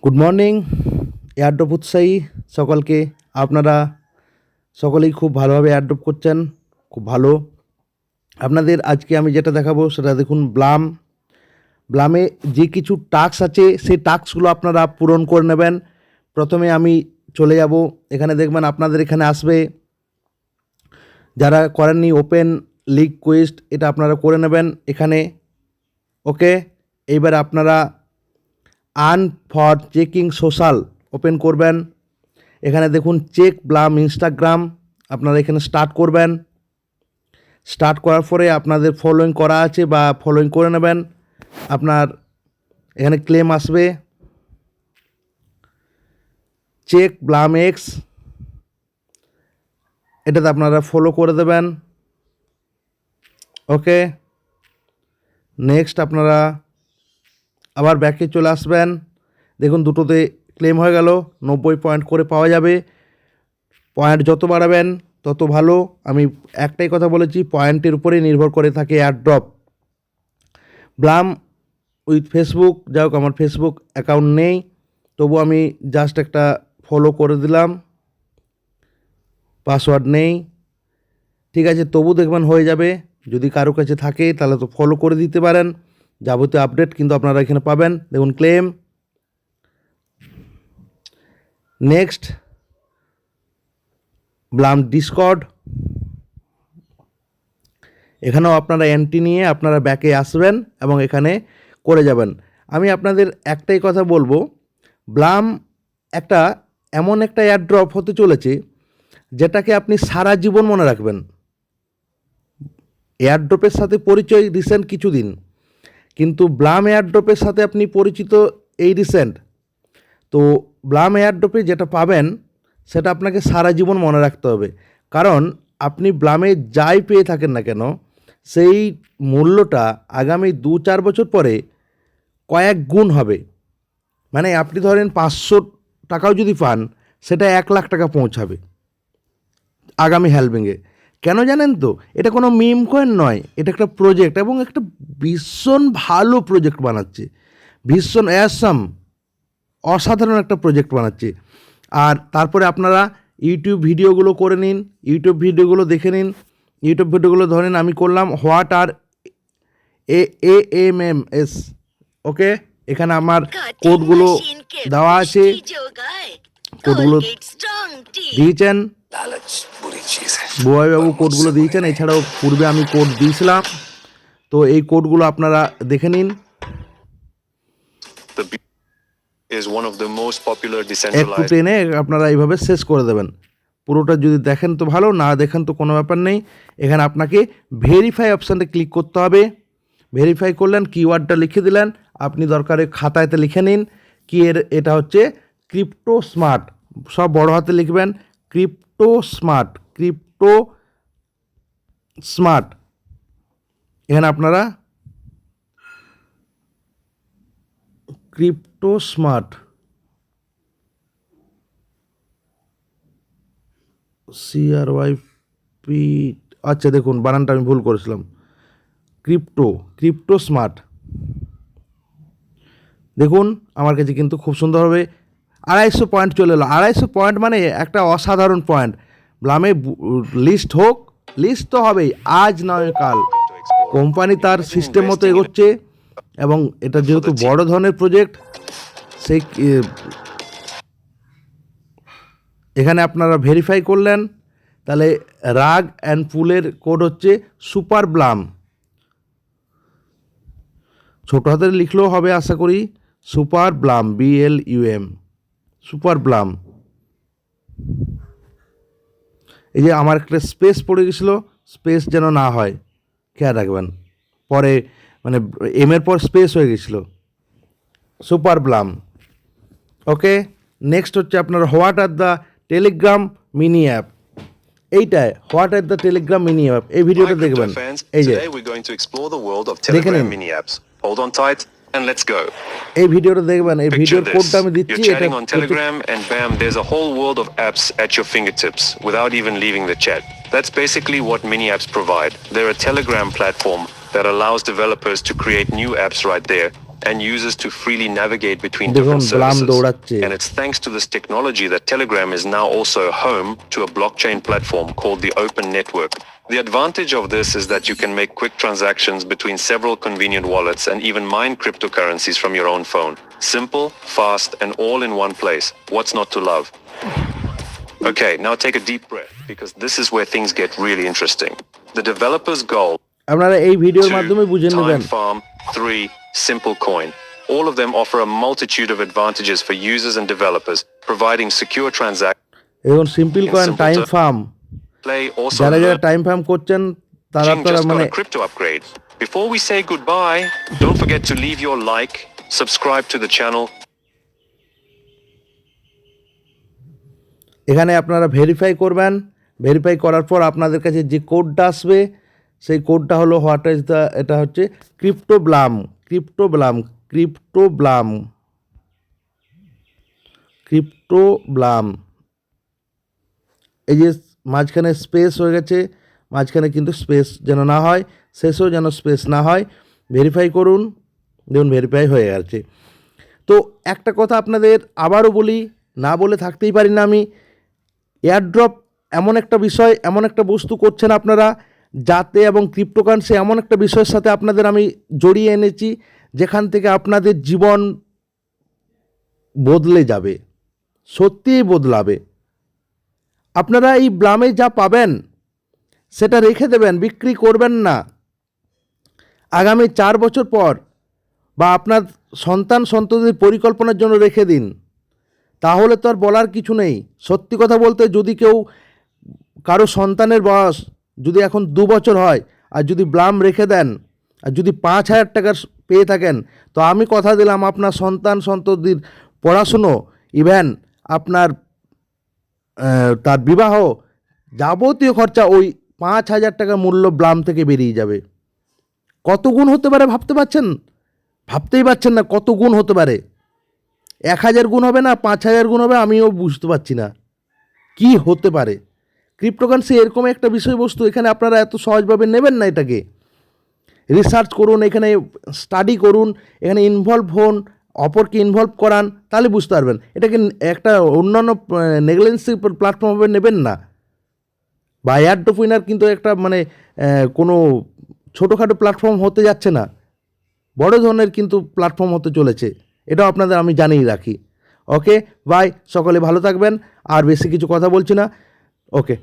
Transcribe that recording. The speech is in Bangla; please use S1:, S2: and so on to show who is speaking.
S1: গুড মর্নিং এয়ারড্রপ উৎসাহী সকলকে। আপনারা সকলেই খুব ভালোভাবে এয়ারড্রপ করছেন, খুব ভালো। আপনাদের আজকে আমি যেটা দেখাবো সেটা দেখুন, ব্লামে যে কিছু টাস্ক আছে সেই টাস্কগুলো আপনারা পূরণ করে নেবেন। প্রথমে আমি চলে যাব, এখানে দেখবেন আপনাদের এখানে আসবে, যারা করেননি ওপেন লিগ কুইস্ট, এটা আপনারা করে নেবেন এখানে। ওকে, এইবার আপনারা earn for checking social open করবেন। এখানে দেখুন চেক ব্লাম ইনস্টাগ্রাম, আপনারা এখানে স্টার্ট করবেন। স্টার্ট করার পরে আপনাদের ফলোইং করা আছে বা ফলোইং করে নেবেন। আপনার এখানে ক্লেম আসবে, চেক ব্লাম এক্স, এটাতে আপনারা ফলো করে দেবেন। ওকে, নেক্সট আপনারা আবার ব্যাকে চলে আসবেন। দেখুন দুটোতে ক্লেম হয়ে গেল, 90 পয়েন্ট করে পাওয়া যাবে। পয়েন্ট যত বাড়াবেন তত ভালো। আমি একটাই কথা বলেছি, পয়েন্টের উপরেই নির্ভর করে থাকে এয়ারড্রপ। ব্লাম উইথ ফেসবুক, যাই হোক আমার ফেসবুক অ্যাকাউন্ট নেই, তবু আমি জাস্ট একটা ফলো করে দিলাম, পাসওয়ার্ড নেই, ঠিক আছে। তবু দেখবেন হয়ে যাবে। যদি কারো কাছে থাকে তাহলে তো ফলো করে দিতে পারেন, যাবতীয় আপডেট কিন্তু আপনারা এখানে পাবেন। দেখুন ক্লেম, নেক্সট ব্লাম ডিসকর্ড, এখানেও আপনারা এন্ট্রি নিয়ে আপনারা ব্যাকে আসবেন এবং এখানে করে যাবেন। আমি আপনাদের একটাই কথা বলবো, ব্লাম একটা এমন একটা এয়ারড্রপ হতে চলেছে যেটাকে আপনি সারা জীবন মনে রাখবেন। এয়ারড্রপের সাথে পরিচয় রিসেন্ট কিছুদিন, কিন্তু ব্লাম এয়ারড্রপের সাথে আপনি পরিচিত এই রিসেন্ট। তো ব্লাম এয়ারড্রপে যেটা পাবেন সেটা আপনাকে সারা জীবন মনে রাখতে হবে, কারণ আপনি ব্লামে যাই পেয়ে থাকেন না কেন, সেই মূল্যটা আগামী 2-4 বছর পরে কয়েক গুণ হবে। মানে আপনি ধরেন 500 টাকাও যদি পান, সেটা 1 লাখ টাকা পৌঁছাবে আগামী হ্যালভিংয়ে। কেন জানেন তো? এটা কোনো মিম কয়েন নয়, এটা একটা প্রজেক্ট, এবং একটা ভীষণ ভালো প্রজেক্ট বানাচ্ছে, ভীষণ অ্যাসাম, অসাধারণ একটা প্রজেক্ট বানাচ্ছে। আর তারপরে আপনারা ইউটিউব ভিডিওগুলো করে নিন, ইউটিউব ভিডিওগুলো দেখে নিন। ইউটিউব ভিডিওগুলো ধরেন আমি করলাম হোয়াট আর AMMS। ওকে, এখানে আমার কোডগুলো দেওয়া আছে, কোডগুলো দিয়েছেন বুবাইবাবু, কোডগুলো দিয়েছেন। এছাড়াও পূর্বে আমি কোড দিয়েছিলাম, তো এই কোডগুলো আপনারা দেখে নিন। একটু টেনে আপনারা এইভাবে শেষ করে দেবেন। পুরোটা যদি দেখেন তো ভালো, না দেখেন তো কোনো ব্যাপার নেই। এখানে আপনাকে ভেরিফাই অপশানটা ক্লিক করতে হবে। ভেরিফাই করলেন, কিওয়ার্ডটা লিখে দিলেন, আপনি দরকারে খাতায়তে লিখে নিন কি এটা হচ্ছে ক্রিপ্টো স্মার্ট, সব বড় হাতে লিখবেন, ক্রিপ্টো স্মার্ট, ক্রিপ্টো স্মার্ট। এখানে আপনারা ক্রিপ্টো স্মার্ট, CRYP, আচ্ছা দেখুন বানানটা আমি ভুল করেছিলাম, ক্রিপ্টো স্মার্ট। দেখুন আমার কাছে কিন্তু খুব সুন্দরভাবে 250 পয়েন্ট চলে এলো। 250 পয়েন্ট মানে একটা অসাধারণ পয়েন্ট। ব্লামে লিস্ট হোক, লিস্ট তো হবেই, আজ নয় কাল। কোম্পানি তার সিস্টেম মতো এগোচ্ছে, এবং এটা যেহেতু বড় ধরনের প্রজেক্ট, সেই এখানে আপনারা ভেরিফাই করলেন, তাহলে রাগ অ্যান্ড পুলের কোড হচ্ছে সুপার ব্লাম, ছোটো হাতে লিখলেও হবে আশা করি, super Blum, BLUM, super Blum. এই যে আমার একটা স্পেস পড়ে গেছিলো, স্পেস যেন না হয়, খেয়াল রাখবেন। পরে মানে এমের পর স্পেস হয়ে গেছিলো, সুপার ব্লাম। ওকে, নেক্সট হচ্ছে আপনার what are the Telegram mini app. এইটাই what are the Telegram mini app, এই ভিডিওটা দেখবেন। এই যে দেখে নিন,
S2: And let's go.
S1: এই ভিডিওটা দেখবেন, এই ভিডিওর কোডটা আমি দিচ্ছি।
S2: You're chatting on Telegram and bam, there's a whole world of apps at your fingertips without even leaving the chat. That's basically what mini apps provide. They're a Telegram platform that allows developers to create new apps right there. and users to freely navigate between
S1: দেখুন
S2: different
S1: ব্লাম
S2: services.
S1: দৌড়াচ্ছে।
S2: And it's thanks to this technology that Telegram is now also home to a blockchain platform called the Open Network. The advantage of this is that you can make quick transactions between several convenient wallets and even mine cryptocurrencies from your own phone. Simple, fast, and all in one place. What's not to love? Okay, now take a deep breath because this is where things get really interesting. The developer's goal:
S1: আপনারা এই ভিডিওর
S2: 2.
S1: মাধ্যমে বুঝে নেবেন।
S2: Time Farm. 3. Simple Coin. All of them offer a multitude of advantages for users and developers, providing secure transactions.
S1: এবং simple coin, time farm,
S2: Play also
S1: যারা যারা
S2: learn.
S1: টাইম ফার্ম করছেন তারা
S2: Jing
S1: তারা
S2: just got
S1: মানে
S2: a crypto upgrade. Before we say goodbye, don't forget to leave your like, subscribe to the channel.
S1: এখানে আপনারা ভেরিফাই করবেন। ভেরিফাই করার পর আপনাদের কাছে যে কোডটা আসবে সেই কোডটা হলো হোয়াট ইজ দ্য, এটা হচ্ছে ক্রিপ্টোব্লাম। ক্রিপ্টোব্লাম ক্রিপ্টোব্লাম ক্রিপ্টোব্লাম। এই যে মাঝখানে স্পেস হয়ে গেছে, মাঝখানে কিন্তু স্পেস যেন না হয়, শেষেও যেন স্পেস না হয়। ভেরিফাই করুন, দেখুন ভেরিফাই হয়ে গেছে। তো একটা কথা আপনাদের আবারও বলি, না বলে থাকতেই পারি না আমি, এয়ারড্রপ এমন একটা বিষয়, এমন একটা বস্তু করছেন আপনারা যাতে, এবং ক্রিপ্টোকারেন্সি এমন একটা বিষয়ের সাথে আপনাদের আমি জড়িয়ে এনেছি যেখান থেকে আপনাদের জীবন বদলে যাবে, সত্যিই বদলাবে। আপনারা এই ব্লামে যা পাবেন সেটা রেখে দেবেন, বিক্রি করবেন না। আগামী 4 বছর পর বা আপনার সন্তান সন্ততির পরিকল্পনার জন্য রেখে দিন, তাহলে তো আর বলার কিছু নেই। সত্যি কথা বলতে, যদি কেউ কারো সন্তানের বয়স যদি এখন 2 বছর হয় আর যদি ব্লাম রেখে দেন আর যদি 5,000 টাকা পেয়ে থাকেন, তো আমি কথা দিলাম আপনার সন্তান সন্ততির পড়াশুনো, ইভেন আপনার তার বিবাহ, যাবতীয় খরচা ওই 5,000 টাকা মূল্য ব্লাম থেকে বেরিয়ে যাবে। কত গুণ হতে পারে ভাবতে পারছেন? ভাবতেই পারছেন না কত গুণ হতে পারে। 1,000 গুণ হবে না, 5,000 গুণ হবে, আমিও বুঝতে পারছি না কি হতে পারে। ক্রিপ্টোকারেন্সি এরকম একটা বিষয়বস্তু, এখানে আপনারা এত সহজভাবে নেবেন না। এটাকে রিসার্চ করুন, এখানে স্টাডি করুন, এখানে ইনভলভ হন, অপরকে ইনভলভ করান, তাহলে বুঝতে পারবেন। এটাকে একটা অন্যান্য নেগলেন্সি প্ল্যাটফর্মে নেবেন না। বা এয়ারড্রপ উইনার কিন্তু একটা মানে কোনো ছোটোখাটো প্ল্যাটফর্ম হতে যাচ্ছে না, বড় ধরনের কিন্তু প্ল্যাটফর্ম হতে চলেছে। এটাও আপনাদের আমি জানিয়ে রাখি। ওকে বাই, সকলে ভালো থাকবেন। আর বেশি কিছু কথা বলছি না। ওকে।